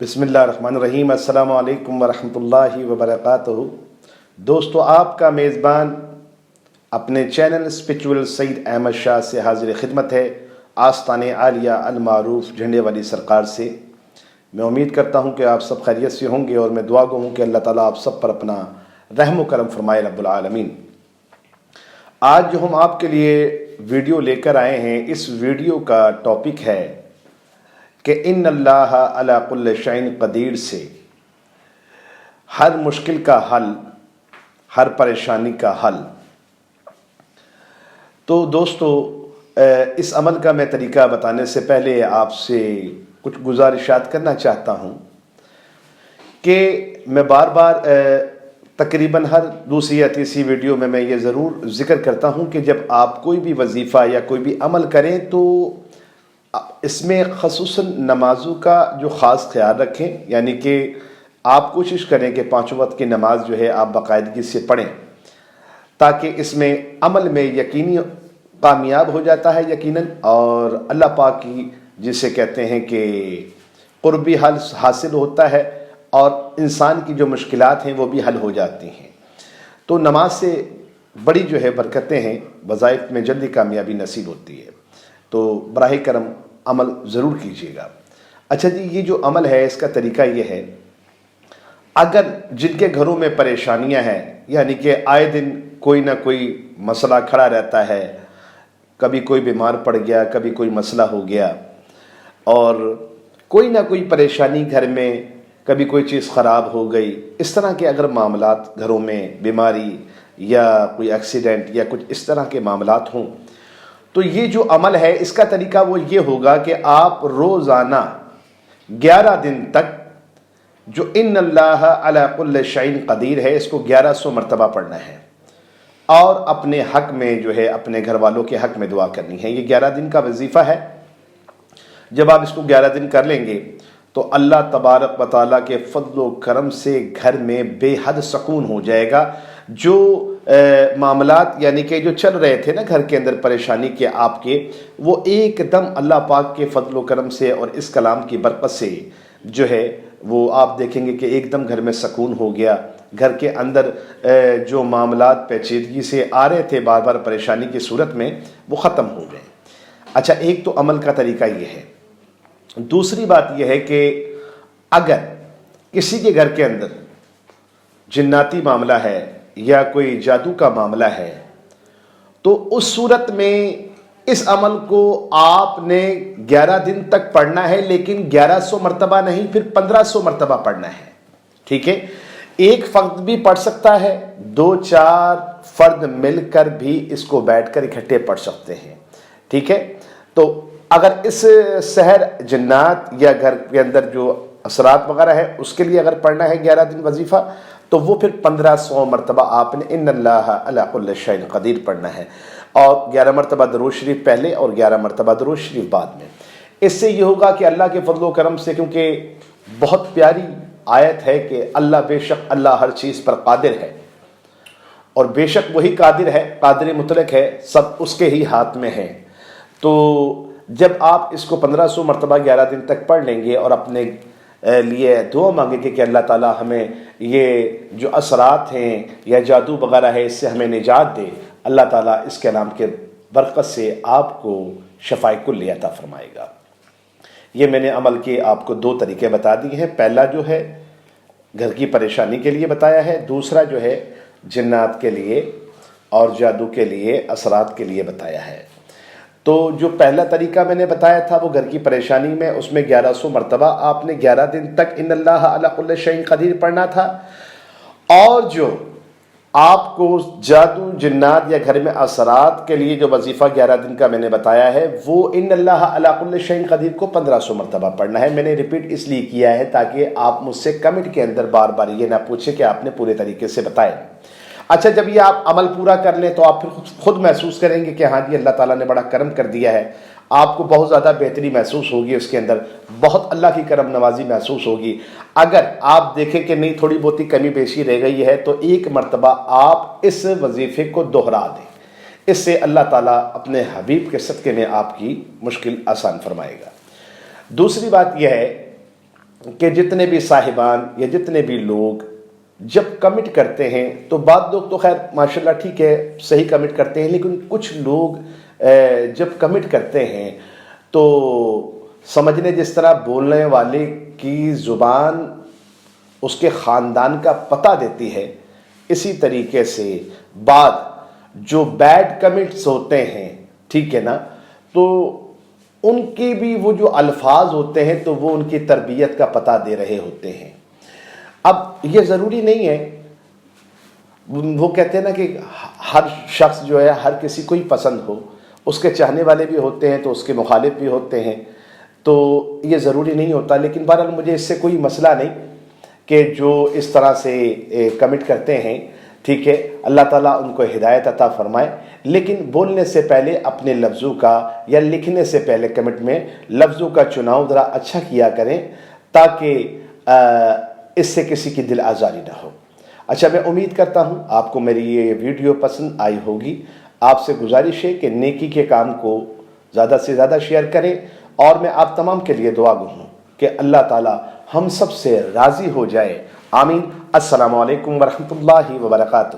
बिस्मिल्लाहिर्रहमानिर्रहीम। अस्सलामु अलैकुम वरहमतुल्लाहि वबरकातुहू। दोस्तों, आपका मेज़बान अपने चैनल स्पिरिचुअल सईद अहमद शाह से हाजिर खिदमत है, आस्ताने आलिया अल मारूफ झंडे वाली सरकार से। मैं उम्मीद करता हूँ कि आप सब खैरियत से होंगे और मैं दुआ गो हूँ कि अल्लाह ताला आप सब पर अपना रहम व करम फरमाए रब्बुल आलमीन। आज जो हम आपके लिए वीडियो लेकर आए हैं, इस वीडियो का टॉपिक है कि इन्नल्लाह अला कुल्लि शैइन कदीर से हर मुश्किल का हल, हर परेशानी का हल। तो दोस्तों, इस अमल का मैं तरीका बताने से पहले आपसे कुछ गुजारिशात करना चाहता हूँ कि मैं बार बार तकरीबन हर दूसरी या तीसरी वीडियो में मैं ये ज़रूर ज़िक्र करता हूँ कि जब आप कोई भी वजीफ़ा या कोई भी अमल करें तो इसमें ख़ुसूसन नमाज़ों का जो ख़ास ख्याल रखें, यानी कि आप कोशिश करें कि पाँचों वक्त की नमाज जो है आप बाकायदगी से पढ़ें, ताकि इसमें अमल में यकीनी कामयाब हो जाता है यकीनन, और अल्लाह पाक की जिसे कहते हैं कि क़ुर्बी हल हासिल होता है और इंसान की जो मुश्किलात हैं वो भी हल हो जाती हैं। तो नमाज से बड़ी जो है बरकतें हैं, वज़ाइफ में जल्दी कामयाबी नसीब होती है। तो बराह करम अमल ज़रूर कीजिएगा। अच्छा जी, ये जो अमल है इसका तरीका ये है, अगर जिनके घरों में परेशानियां हैं, यानी कि आए दिन कोई ना कोई मसला खड़ा रहता है, कभी कोई बीमार पड़ गया, कभी कोई मसला हो गया, और कोई ना कोई परेशानी घर में, कभी कोई चीज़ ख़राब हो गई, इस तरह के अगर मामलात घरों में, बीमारी या कोई एक्सीडेंट या कुछ इस तरह के मामलात हों, तो ये जो अमल है इसका तरीका वो ये होगा कि आप रोज़ाना 11 दिन तक जो इन्नल्लाह अला कुल्लि शैइन कदीर है इसको 1100 मरतबा पढ़ना है, और अपने हक में जो है, अपने घर वालों के हक में दुआ करनी है। ये 11 दिन का वजीफ़ा है। जब आप इसको 11 दिन कर लेंगे तो अल्लाह तबारक व तआला के फضل व करम से घर में बेहद सुकून हो जाएगा। जो मामलात यानी कि जो चल रहे थे ना घर के अंदर परेशानी के आपके, वो एकदम अल्लाह पाक के फضل व करम से और इस कलाम की बरकत से जो है वो आप देखेंगे कि एकदम घर में सुकून हो गया। घर के अंदर जो मामलात पेचीदगी से आ रहे थे बार बार परेशानी की सूरत में, वो ख़त्म हो गए। अच्छा, एक तो अमल का तरीका ये है। दूसरी बात यह है कि अगर किसी के घर के अंदर जिन्नाती मामला है या कोई जादू का मामला है, तो उस सूरत में इस अमल को आपने 11 दिन तक पढ़ना है, लेकिन 1100 मरतबा नहीं, फिर 1500 मरतबा पढ़ना है। ठीक है, एक फ़र्द भी पढ़ सकता है, 2-4 फ़र्द मिलकर भी इसको बैठकर इकट्ठे पढ़ सकते हैं। ठीक है, तो अगर इस शहर जन्नात या घर के अंदर जो असरात वगैरह है उसके लिए अगर पढ़ना है 11 दिन वजीफ़ा, तो वो फिर 1500 मरतबा आपने इन्नल्लाह अला कुल्लि शैइन कदीर पढ़ना है, और 11 मरतबा दरूद शरीफ पहले और 11 मरतबा दरूद शरीफ बाद में। इससे ये होगा कि अल्लाह के फضل व करम से, क्योंकि बहुत प्यारी आयत है कि अल्लाह बेशक अल्लाह हर चीज़ पर कादिर है, और बेशक वही कादिर है, कादिर मुतलक है, सब उसके ही हाथ में है। तो जब आप इसको 1500 मरतबा 11 दिन तक पढ़ लेंगे और अपने लिए दुआ मांगेंगे कि अल्लाह ताला हमें ये जो असरात हैं या जादू वगैरह है इससे हमें निजात दे, अल्लाह ताला इस कलाम के बरकत से आपको शफ़ाए कुल्ली अता फरमाएगा। ये मैंने अमल के आपको 2 तरीके बता दिए हैं। पहला जो है घर की परेशानी के लिए बताया है, दूसरा जो है जिन्नात के लिए और जादू के लिए, असरात के लिए बताया है। तो जो पहला तरीका मैंने बताया था वो घर की परेशानी में, उसमें 1100 मरतबा आपने 11 दिन तक इन्नल्लाह अला कुल्लि शैइन कदीर पढ़ना था, और जो आपको जादू जिन्नात या घर में असरात के लिए जो वजीफ़ा 11 दिन का मैंने बताया है वो इन्नल्लाह अला कुल्लि शैइन कदीर को 1500 मरतबा पढ़ना है। मैंने रिपीट इसलिए किया है ताकि आप मुझसे कमेंट के अंदर बार बार ये ना पूछें कि आपने पूरे तरीके से बताया। अच्छा, जब ये आप अमल पूरा कर लें तो आप फिर खुद महसूस करेंगे कि हाँ जी, अल्लाह ताला ने बड़ा करम कर दिया है। आपको बहुत ज़्यादा बेहतरी महसूस होगी, उसके अंदर बहुत अल्लाह की करम नवाजी महसूस होगी। अगर आप देखें कि नहीं थोड़ी बहुत ही कमी पेशी रह गई है, तो एक मरतबा आप इस वजीफ़े को दोहरा दें, इससे अल्लाह ताला अपने हबीब के सदक़े में आपकी मुश्किल आसान फरमाएगा। दूसरी बात यह है کہ جتنے بھی صاحبان یا جتنے بھی لوگ جب کمٹ کرتے ہیں تو بعض لوگ تو خیر ماشاءاللہ ٹھیک ہے صحیح کمٹ کرتے ہیں، لیکن کچھ لوگ جب کمٹ کرتے ہیں تو سمجھنے جس طرح بولنے والے کی زبان اس کے خاندان کا پتہ دیتی ہے، اسی طریقے سے بعد جو بیڈ کمٹس ہوتے ہیں، ٹھیک ہے نا، تو ان کی بھی وہ جو الفاظ ہوتے ہیں تو وہ ان کی تربیت کا پتہ دے رہے ہوتے ہیں۔ اب یہ ضروری نہیں ہے، وہ کہتے ہیں نا کہ ہر شخص جو ہے ہر کسی کو ہی پسند ہو، اس کے چاہنے والے بھی ہوتے ہیں تو اس کے مخالف بھی ہوتے ہیں، تو یہ ضروری نہیں ہوتا۔ لیکن بہرحال مجھے اس سے کوئی مسئلہ نہیں کہ جو اس طرح سے کمٹ کرتے ہیں، ٹھیک ہے، اللہ تعالیٰ ان کو ہدایت عطا فرمائے، لیکن بولنے سے پہلے اپنے لفظوں کا یا لکھنے سے پہلے کمنٹ میں لفظوں کا چناؤ ذرا اچھا کیا کریں تاکہ اس سے کسی کی دل آزاری نہ ہو۔ اچھا، میں امید کرتا ہوں آپ کو میری یہ ویڈیو پسند آئی ہوگی۔ آپ سے گزارش ہے کہ نیکی کے کام کو زیادہ سے زیادہ شیئر کریں، اور میں آپ تمام کے لیے دعا گو ہوں کہ اللہ تعالی ہم سب سے راضی ہو جائے، آمین۔ السلام علیکم ورحمۃ اللہ وبرکاتہ۔